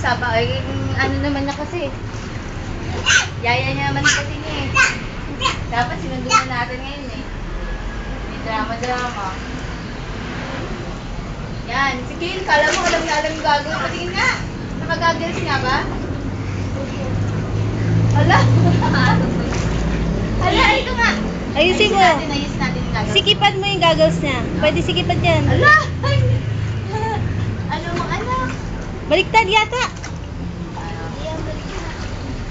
Saba, ay, ano naman niya kasi. Yaya niya naman kasi niya eh. Dapat sinundo na natin ngayon eh. May drama-drama. Yan, si Kale, kala mo alam na alam yung gagawin. Patingin nga. Nakagagals nga ba? Hala! Hala, ito nga. Ayusin mo. Ayusin natin yung gagawin. Sikipan mo yung goggles niya. Pwede sikipan yan. Hala! Ano mga anak? Baliktad yata. Yan, baliktad.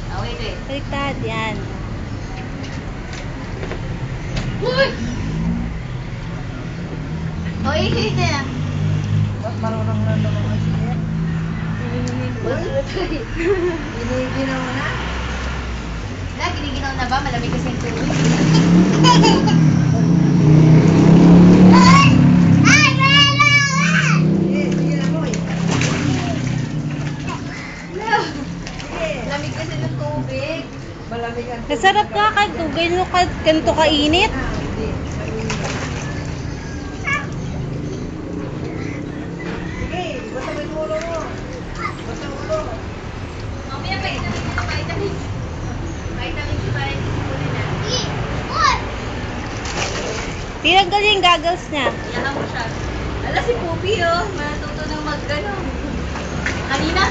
Ah, wait. Baliktad, yan. Uy! O, ikit na. Marunong na naman siya. Giniginaw mo na? Na, giniginaw na ba? Malamig kasi yung tubig. Lamig kasi ng tubig. Malamig ang Nasarap nga ka. Ganito kainit. Sige, basta may ulo mo. Basta ulo. Mamaya pa ito yung vitamins. Vitamins para hindi simulan na. Tinanggal yung goggles niya. Iyakan mo siya. Ala si Poopy oh. Matuto ng mag-ano. Kanina,